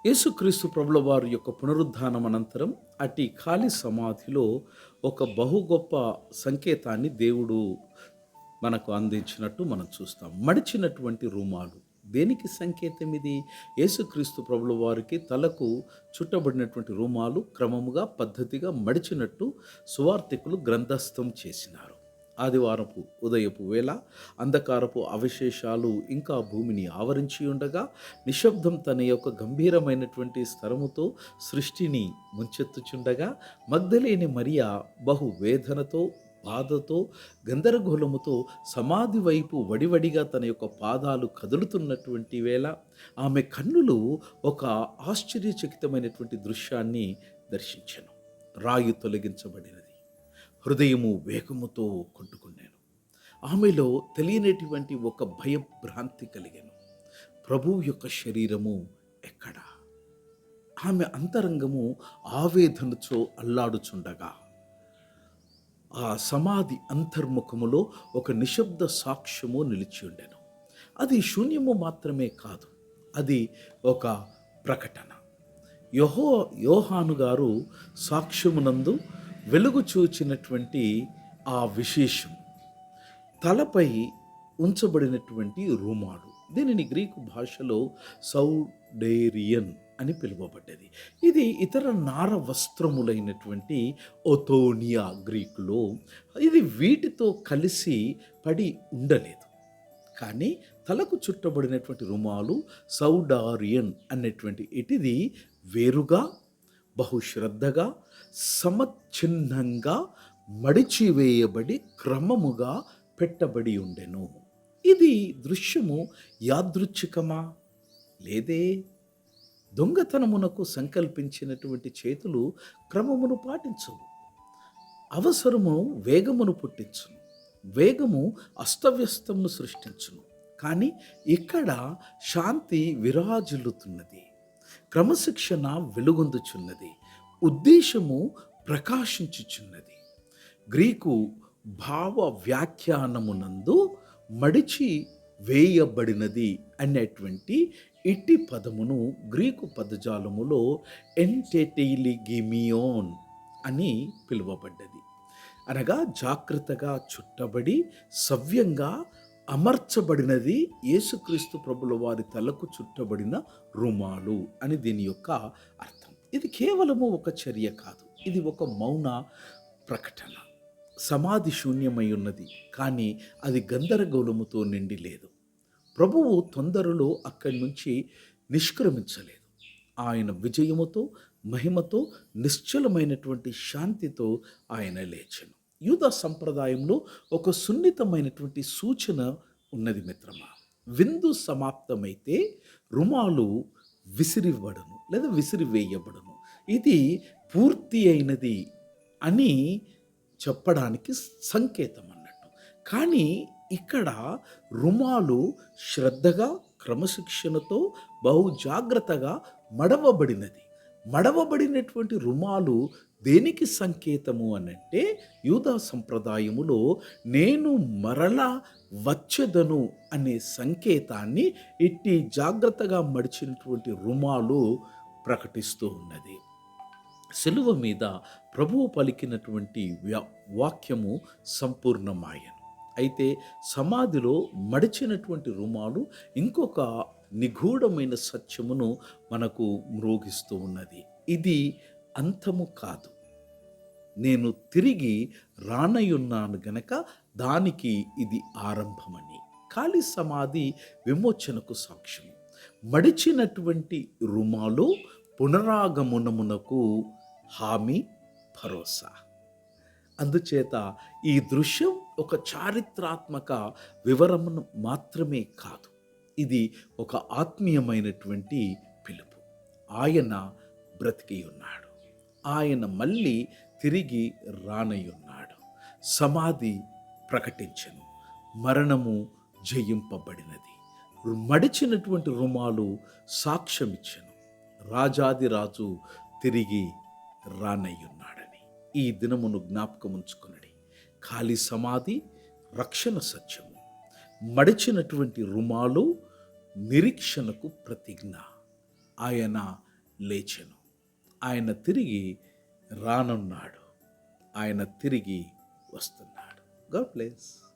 యేసుక్రీస్తు ప్రభుల వారి యొక్క పునరుద్ధానం అనంతరం అట్టి ఖాళీ సమాధిలో ఒక బహు గొప్ప సంకేతాన్ని దేవుడు మనకు అందించినట్టు మనం చూస్తాం. మడిచినటువంటి రుమాలు. దేనికి సంకేతం ఇది? యేసుక్రీస్తు ప్రభుల వారికి తలకు చుట్టబడినటువంటి రుమాలు క్రమముగా పద్ధతిగా మడిచినట్టు సువార్తికులు గ్రంథస్థం చేసినారు. ఆదివారపు ఉదయపు వేళ అంధకారపు అవశేషాలు ఇంకా భూమిని ఆవరించి ఉండగా నిశ్శబ్దం తన యొక్క గంభీరమైనటువంటి స్వరముతో సృష్టిని ముంచెత్తుచుండగా మగ్దలేని మరియా బహు వేదనతో, బాధతో, గందరగోళముతో సమాధి వైపు వడివడిగా తన యొక్క పాదాలు కదులుతున్నటువంటి వేళ ఆమె కన్నులు ఒక ఆశ్చర్యచకితమైనటువంటి దృశ్యాన్ని దర్శించెను. రాయి తొలగించబడినది. హృదయము వేగముతో కొట్టుకున్నాను. ఆమెలో తెలియనటువంటి ఒక భయభ్రాంతి కలిగాను. ప్రభువు యొక్క శరీరము ఎక్కడా? ఆమె అంతరంగము ఆవేదనతో అల్లాడుచుండగా ఆ సమాధి అంతర్ముఖములో ఒక నిశ్శబ్ద సాక్ష్యము నిలిచి ఉండెను. అది శూన్యము మాత్రమే కాదు, అది ఒక ప్రకటన. యోహాను గారు సాక్ష్యమునందు వెలుగు చూచినటువంటి ఆ విశేషం తలపై ఉంచబడినటువంటి రుమాలు. దీనిని గ్రీకు భాషలో సౌడేరియన్ అని పిలువబడ్డది. ఇది ఇతర నార వస్త్రములైనటువంటి ఒతోనియా గ్రీకులో ఇది వీటితో కలిసి పడి ఉండలేదు. కానీ తలకు చుట్టబడినటువంటి రుమాలు సౌడారియన్ అనేటువంటి ఇటిది వేరుగా, బహుశ్రద్ధగా, సమచ్ఛిన్నంగా మడిచివేయబడి క్రమముగా పెట్టబడి ఉండెను. ఇది దృశ్యము యాదృచ్ఛికమా? లేదే. దొంగతనమునకు సంకల్పించినటువంటి చేతులు క్రమమును పాటించవు. అవసరము వేగమును పుట్టించును, వేగము అస్తవ్యస్తమును సృష్టించును. కానీ ఇక్కడ శాంతి విరాజిల్లుతున్నది, క్రమశిక్షణ వెలుగొందుచున్నది, ఉద్దేశము ప్రకాశించుచున్నది. గ్రీకు భావ వ్యాఖ్యానమునందు మడిచి వేయబడినది అనేటువంటి ఇట్టి పదమును గ్రీకు పదజాలములో ఎంటెటెలిగిమియోన్ అని పిలువబడ్డది. అనగా జాగ్రత్తగా చుట్టబడి సవ్యంగా అమర్చబడినది యేసుక్రీస్తు ప్రభుల వారి తలకు చుట్టబడిన రుమాలు అని దీని యొక్క అర్థం. ఇది కేవలము ఒక చర్య కాదు, ఇది ఒక మౌన ప్రకటన. సమాధి శూన్యమై ఉన్నది, కానీ అది గందరగోళముతో నిండి లేదు. ప్రభువు తొందరలో అక్కడి నుంచి నిష్క్రమించలేదు. ఆయన విజయముతో, మహిమతో, నిశ్చలమైనటువంటి శాంతితో ఆయన లేచెను. యూదా సంప్రదాయంలో ఒక సున్నితమైనటువంటి సూచన ఉన్నది మిత్రమా. విందు సమాప్తమైతే రుమాలు విసిరివ్వడను లేదా విసిరివేయబడను. ఇది పూర్తి అయినది అని చెప్పడానికి సంకేతం అన్నట్టు. కానీ ఇక్కడ రుమాలు శ్రద్ధగా, క్రమశిక్షణతో, బహు జాగ్రత్తగా మడవబడినది. మడవబడినటువంటి రుమాలు దేనికి సంకేతము అనంటే యూదా సంప్రదాయములో నేను మరలా వచ్చెదను అనే సంకేతాన్ని ఇట్టి జాగ్రత్తగా మడిచినటువంటి రుమాలు ప్రకటిస్తూ ఉన్నది. సిలువ మీద ప్రభువు పలికినటువంటి వాక్యము సంపూర్ణమాయను. అయితే సమాధిలో మడిచినటువంటి రుమాలు ఇంకొక నిగూఢమైన సత్యమును మనకు మ్రోగిస్తూ ఉన్నది. ఇది అంతము కాదు, నేను తిరిగి రానయున్నాను గనక దానికి ఇది ఆరంభమని. ఖాళీ సమాధి విమోచనకు సాక్ష్యం. మడిచినటువంటి రుమాలు పునరాగమనమునకు హామీ, భరోసా. అందుచేత ఈ దృశ్యం ఒక చారిత్రాత్మక వివరమును మాత్రమే కాదు, ఇది ఒక ఆత్మీయమైనటువంటి పిలుపు. ఆయన బ్రతికి ఉన్నాడు, ఆయన మళ్ళీ తిరిగి రానయ్యున్నాడు. సమాధి ప్రకటించెను, మరణము జయింపబడినది. మడిచినటువంటి రుమాలు సాక్ష్యమిచ్చెను, రాజాదిరాజు తిరిగి రానయ్యున్నాడని. ఈ దినమును జ్ఞాపకముంచుకొనడి. ఖాళీ సమాధి రక్షణ సత్యము, మడిచినటువంటి రుమాలు నిరీక్షణకు ప్రతిజ్ఞ. ఆయన లేచెను. ఆయన తిరిగి రానున్నాడు. ఆయన తిరిగి వస్తున్నాడు. God bless.